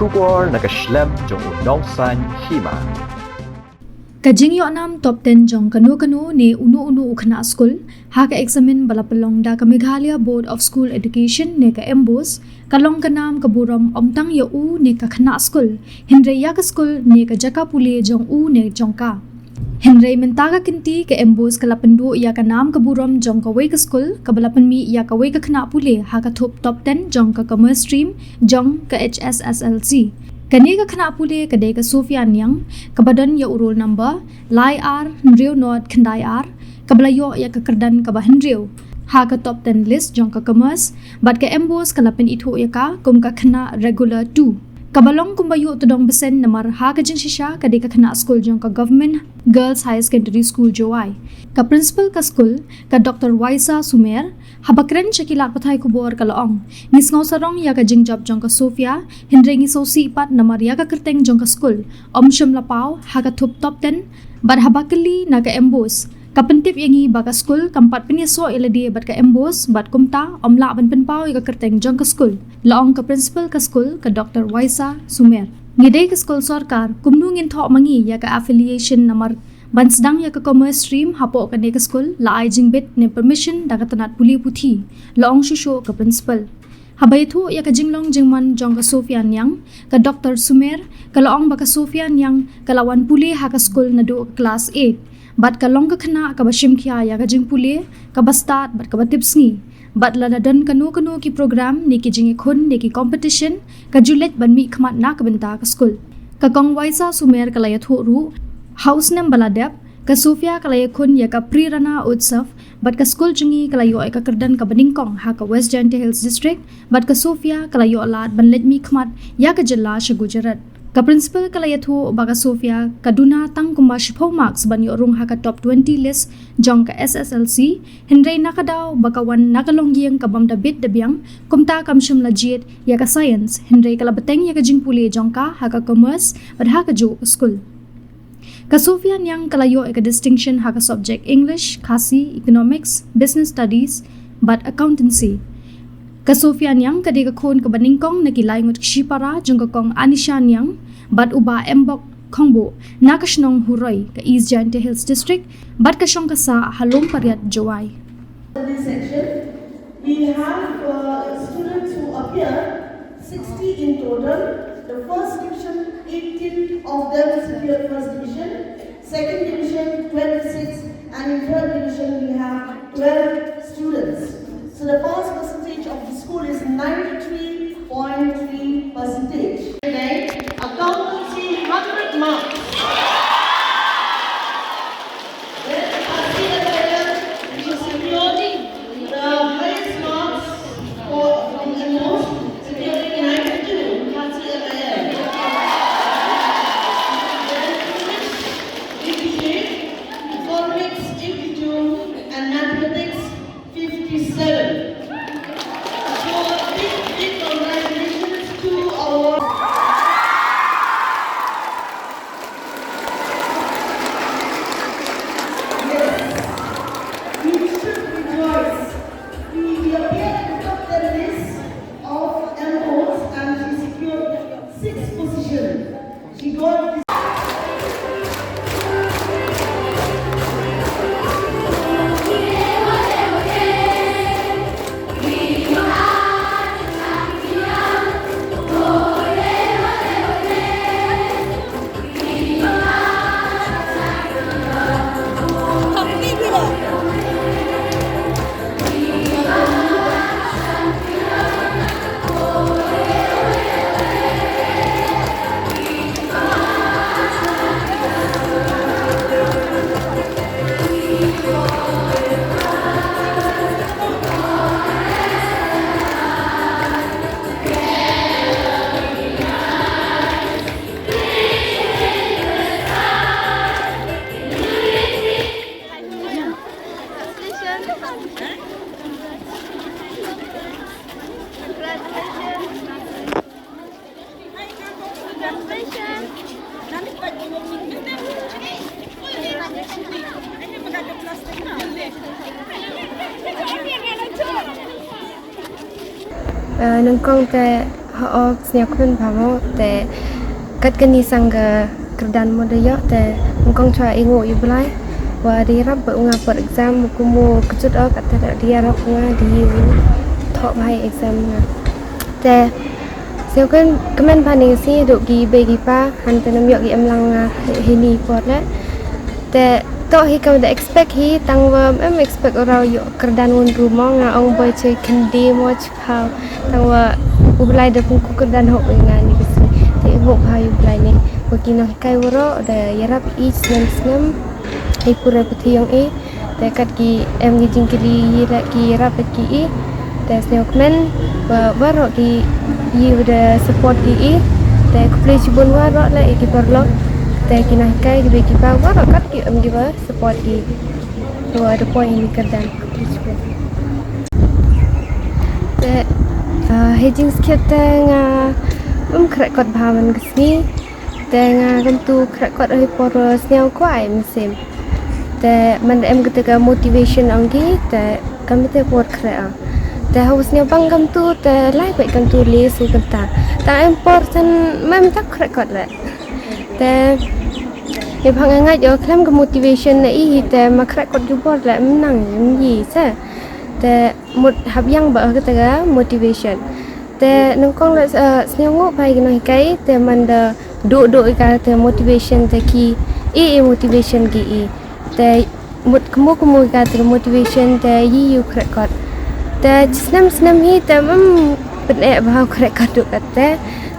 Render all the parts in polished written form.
Shubor nakaslem jong unongsan Hima. Kajing yo nam top 10 jong kanu ni unu ukna school ha ka examine balapalong da ka Meghalaya Board of School Education ne ka Mbose kalong ka nam kaburam omtang yo u ne ka khana school Henry Ïaka school ne ka jaka puli jong u ne jong ka Henry mentaga kinti ke Mbose kalapandu Ïaka nam kaburam jong ka wei ka school kabalapan mi Ïaka wei ka khana puli ha ka top 10 jong ka commerce stream jong ka HSSLC Kani ka khana puli ka de ka Sophia Niang kabadan ya urul number lai r nriu not khandai r kablayo ya ka Kyrdan ka bahenriu ha ka top 10 list jong ka commerce bat ka Mbose kalapin itho ya ka kum ka khana regular 2 kabalong kumbayo tudong besen namar ha ka jin shisha ka de ka khana school jong ka government girls high secondary school jowai ka principal ka school ka Dr. Waisa Sumer habakren chakilak pathay kubor ka laong ngis ngau sarong ya ka jingjab jong ka Sophia Henry ngi sosi pat namar ya ka Kyrteng jong ka school sham lapau ha ka top 10 bat habakali na ka Mbose kapentip yangi baka school kampat piniso iladi bat ka Mbose bat kumta omla ban Pynpaw ka Kyrteng jong ka school laong ka principal ka school ka Dr. Waisa Sumer ngidai ka school sarkar kumnungin tho mangi ya ka affiliation namar ban sedang ya ka commerce stream hapo ka ne ka school la ai jingbit ne permission da ka tanat puli puthi laong shusho ka principal habay thu ya ka jinglong jingman jong ka Sophia Niang ka Dr. Sumer ka laong baka Sophia Niang kalawan puli ha ka school na do class 8 bat ka long ka khana ka bashim khya ya ka jing puli ka bastat bat ka batips ngi bat la dan kanu ki program ni ki jingi khun ni ki competition ka julet ban mi khmat na ka benta ka school ka kong Waisa Sumer ka la ya thu ru house nam baladep ka Sophia kalaya khun ya ka pre-rana utsav bat ka school jingi kalayo ay ka Kyrdan ka Baningkong ha ka West Jante Hills District bat ka Sophia kalayo alat ban let mi khmat ya ka jilla sha Gujarat ka principal kalaya thu baga Sophia kaduna tang kumba shipho marks ban yo rung ha ka top 20 list jong ka SSLC Henry nakadaw baka wan nakalongyang ka bamda bit dabyang kumta kamshum lajit ya ka science Henry kalabateng ya ka jingpuli jong ka ha ka commerce bat ha ka jo school ka Sophia Niang kalayo ka distinction ha ka subject English, Khasi, Economics, Business Studies, but accountancy. Ka Sophia Niang ka ka khon ka Baningkong nakilay ngut kshipara jung ka kong Anisha Niang, but uba embok khongbo nakashnong huroy ka East Jante Hills District, but ka shong ka sa halong pariat jowai. In this section, we have students who appear 60 in total. The first division, 18 of them secured first division, second division 26, and in third division we have 12 students. So the pass percentage of the school is 93.3%. Accountancy 100 marks. Then Khasi which is securing the highest marks from the most, securing 92. And mathematics 57. So big congratulations to our we should rejoice. We appeared at the top 10 list of Mbose and she secured 6th position. She got this. nangkong te họ sneak khuyên phamo te kat kani sangga Kyrdan modaya te mungkong chwa ingo iblai wa dirap nga per exam kumu kejut kata dia rap nga di thọ mai exam nga te siêu kan kemen paning si duk gi begi pa han tenam yok gi amlang nga hini pot la te to hi kam da expect hi tang wa em expect ora yo Kyrdan un rumong nga ong boy chơi kandi mo chpao tang wa ublai da pung Kyrdan ho nga ni bisi te ho pa ublai ni wakino kai woro da yarap i snem ai pura putih yang te kat ki em gi jingkili yira ki yarap ki i te snokmen wa waro ki you the support ki te kuplay chibun waro la ki perlo te kinah kai gi ki pa waro kat ki em gi ba support ki to ada point ni Kyrdan te hejing sketeng krek kot bhawan ksni te nga gantu krek kot ai por sneo kwai mesim te man em ketika motivation anggi te kami te por krek te hausnya bangam tu te lai baik kan tu le su kata ta important mem tak rekod la te e phang ngai jo klam ke motivation na i te mak rekod ju bor la menang yi sa te mut hab yang ba kata motivation te nongkong la snyo ngo pai gno kai te man da do ka te motivation te ki e motivation ki i te mut kemu ka te motivation te yi yu rekod te senam hi te pen bahau krek kaduk kata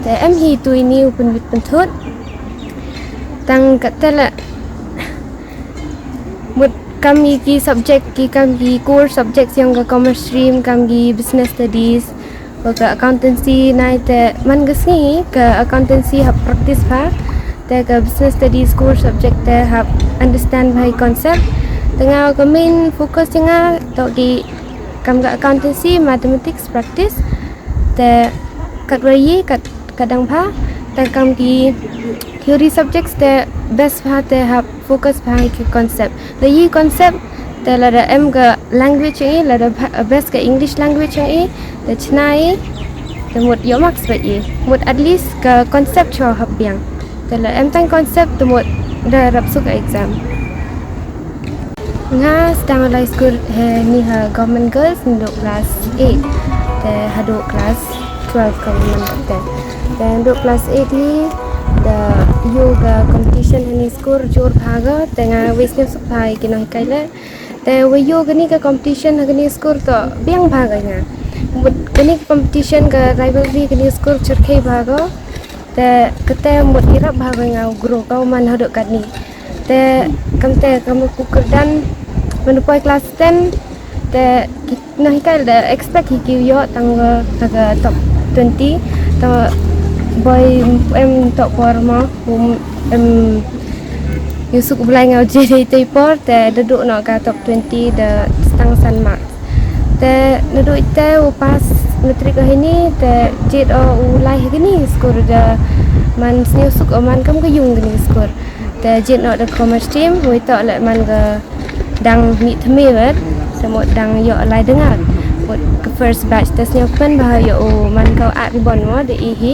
te em hi tu ini pen wit pentut tang kata la mut kami ki subject ki kami core subjects yang ke commerce stream kami business studies ke accountancy nai te man gesni ke accountancy hab practice ba te ke business studies core subject te hab understand bhai concept tengah ke main fokus tengah to ki kam ga accountancy mathematics practice te kat rayi kat kadang pha te kam ki theory subjects te best pha te hab focus bhai ki concept the yi concept te la da em ga language ni la da best ka english language ni te chnai te mut yo max ba yi mut at least ka concept cho hab yang te la em tang concept te mut da rap su ka exam nga stang lai school he ni ha government girls nduk class 8 te hadu class 12 government te nduk class 8 ni the yoga competition ni school jor bhaga te nga wisne supai kinoi kaila te we yoga ni ka competition ni school to biang bhaga nga mut kani competition ka rivalry ni school churkhei bhaga te kete mut ira bhaga nga guru kau man hadu kat ni te kamte kamu Kyrdan menupoi kelas 10 te nahi kai da expect ki yo tang ga top 20 to boy em top forma em yusuk bulai ngau je te por te duduk no ka top 20 da stang san mark te duduk te pas metrik ini te jet ulai gini skor da man yusuk man kam ka yung gini skor te jet no da commerce team we to la man ga dang mi thme wer semut dang yo lai dengar buat ke first batch tesnya pen bah yo man kau at ribon mo de hi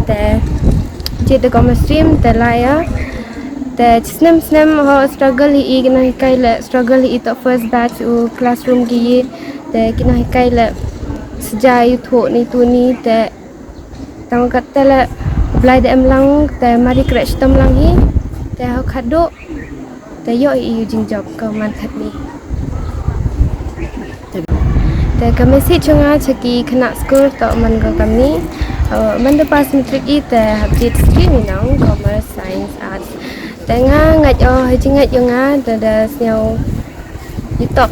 te jet de commerce stream te lai ya te snem ho struggle hi gina kai la struggle hi to first batch u classroom gi te gina kai la sejai tho ni tu ni te tang kat te la blai de em lang te mari crash tam lang hi te ho khado te yo i jing job ka man khat ni te kami si chunga chaki khana school to man ga kami man de pas matric i te habjit stream Niang commerce science arts te nga ngat hajing ngat yo nga te da sneu top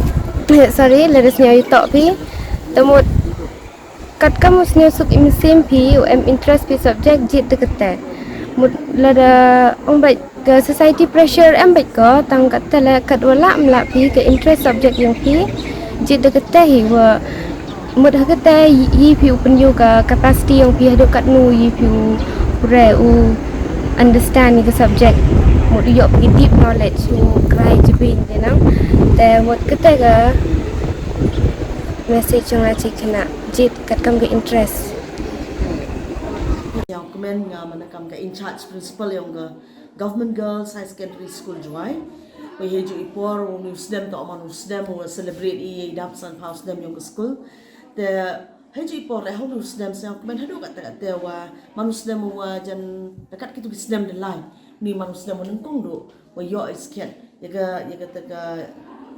sorry le da sneu top pi temut kat kamu sneu suk im sim pi em interest pi subject jit de kete mut la da ong bai ke society pressure em bai ko tang kat tele kat wala mla pi ke interest subject yang pi jit de kete hi wa mut ha kete yi pi open you ka capacity yang pi hadu kat nu yi pi re u understand ni ke subject mut yo pi deep knowledge u krai jibin de nang te mut kete ga message yang achi kena jit kat kam ke interest Yang komen nga manakam ka in charge principal yang ga government girls high secondary school juai. We heju ipor wo newsdem to man newsdem wo celebrate i dap san house dem yang school. The heju ipor le how newsdem yang komen hadu kata wa manusdem wa jan dekat kitu bisdem de lai. Ni manusdem nengkong do wo yo isket. Yaga taga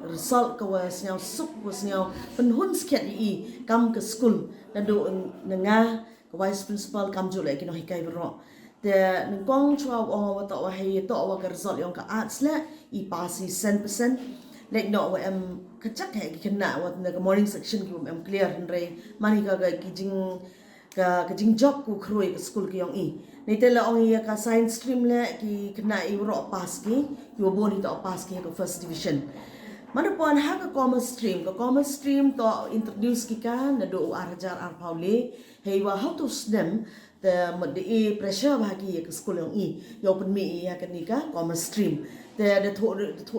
result ka wa snyau sup wa snyau penhun sket i kam ke school dan do nga vice principal kam jule kino hikai bro te nengkong chua wa to wa hei to wa ka result yang ka arts le I pass 100% like no wa em kachak he ki kena wa the morning section ki em clear re mani ka kijing job ku khroi ka school ki yong I nei te la ong ya ka science stream le ki kena I ro pass ki yo boni to pass ki ka first division mana pun ha ka commerce stream to introduce ki ka na do arajar ar paule hei wa how to stem the pressure bagi ke school yang I yo pen mi ya kan ni ka commerce stream the tho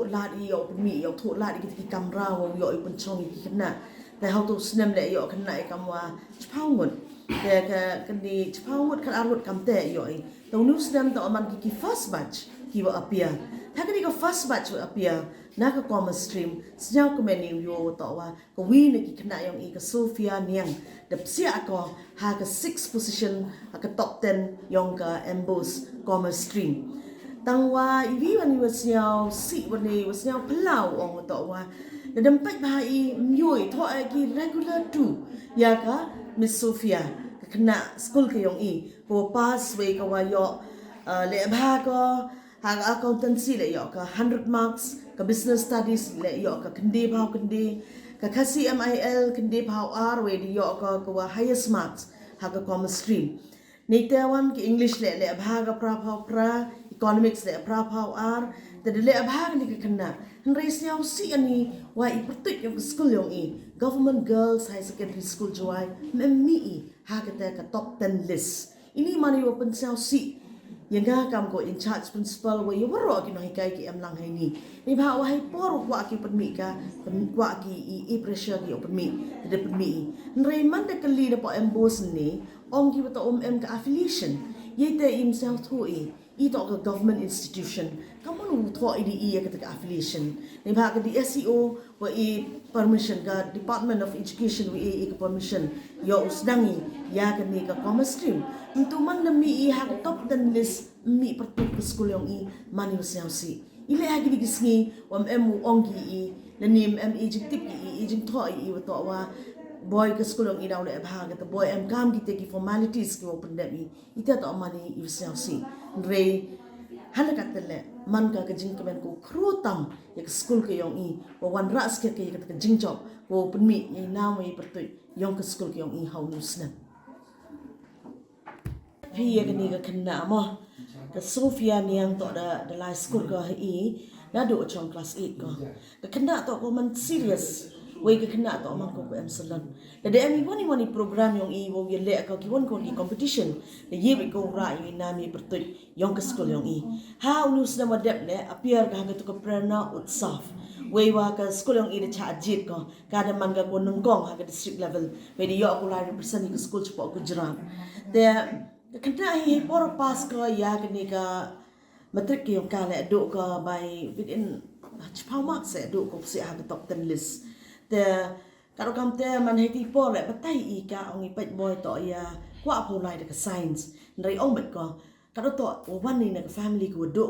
lat I yo pen mi yo tho lat ki kamera wo yo pen chong ki kena the how to stem le yo kena I kamwa chpau ngun the kan ni chpau ngut kan arut kam te yo I the new stem to man ki first batch ki wa appear ta kan ni ka first batch wa appear na ka commerce stream sejak ko meni yo to wa ko wi ne ki kena yang I ka Sophia Niang the sia ko ha ka 6 position ha ka top 10 yang ka Mbose commerce stream tangwa iwi wani wasnyao si wani wasnyao pelau ong to wa the dampak ba I myoi tho ki regular 2 ya ka Miss Sophia ka kena school ka yang I ko pass we ka wa yo le ba ko ha accountancy le yo ka 100 marks ka business studies le yo ka kende ka kasi MIL kende phao R we di yo ka highest marks ha ka commerce stream nei tawan ki English le bha ka pra economics le pra phao R te le bha ni ka kana race nyau si ani wa I pertik yo school yo I government girls high secondary school joy memmi ha ka ta ka top 10 list ini mani yo pen si yang kam ko in charge principal wa yo ro ki no hikai ki am lang hai ni ba wa hai por wa ki permi ka wa ki I pressure ki permi de permi nrei man de kali de po Mbose ni ong ki to em ka affiliation ye te im self thu I to ka government institution kamu tho I ka affiliation ni ba ka di SEO wa permission ka Department of Education we ka permission yo usdangi ya ka ni ka commerce stream untuk man na mi ha top 10 list mi pertuk ke school yang I mani usiausi ile ha gi gisngi wam emu ongi I lanim jing tip I jing tho I to wa boy ke school yang I daw le ba ka boy kam ki te ki formalities ki open demi ita to mani usiausi re halakat le man ka jing kemen ko krutam ya ke school ke yang I wa wan ras ke ka jing job ko pen mi ye na mai pertuk yang ke school ke yang I how nusna Pia ka ni ka kena mo ka Sophia Niang to the high school ka I na do chong class 8 ko ka kena to ko man serious we ka kena to man ko em salon the em wani program yung I wo ye le ka ki won ko ki competition the ye ko ra I na mi pertut yung ka school yung I ha unus na madep le appear ka to ka prana utsaf we wa ka school yung I de cha jit ko kada man ka ko nungkong ha ka district level we di yo ko la represent ka school chupo ko jram the kena I por pass ko ya kini ka matric yung kala do ka by within chpau marks do ko si ha top 10 list the karo kam te man heti por le patai I ka ong I pet boy to ya kwa po lai de ka science nrai ong bet ko karo to wan ni na family ko do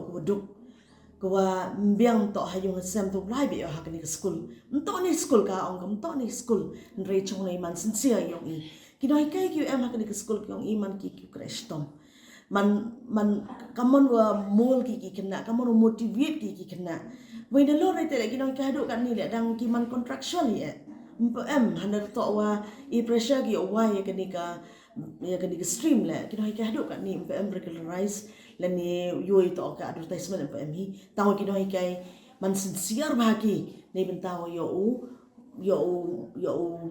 ko wa mbiang to hayung sem to lai be ha kini ka school mto ni school ka ong mto ni school nrai chong nei man sincere yung I kinoi kai ki em ha ka school ki ong I man ki crash tom man kamon wa mol ki kena kamon motivate ki kena we the lord right le kinoi ka do kan ni le dang ki man contractual ye em hander to wa I pressure ki wa ye ka stream le kinoi ka do kan ni em regularize le ni yo to ka advertisement em hi taw kinoi kai man sincere ba ki nei bentaw yo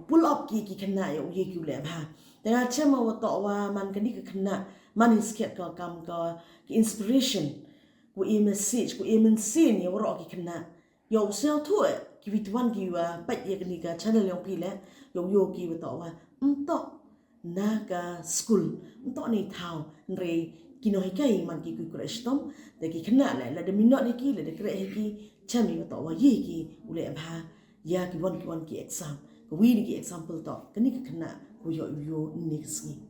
pull up ki kena yo ye ki le ba tengah chema wa to wa man kan ni ka kena man is ket ka kam ka inspiration ku message ku scene yo ro ki kena yo sel tu ki wit wan ki wa pat ye ni ka channel yo pi le yo ki wa to wa to naga skul untuk ni tahu re kino hikai man ki ku stom de ki khna la de minot ni ki la de kre ki chami to wa yi ki ule bha ya ki won ki exam ko wi ni ki example to kani ki khna ku yo ni ki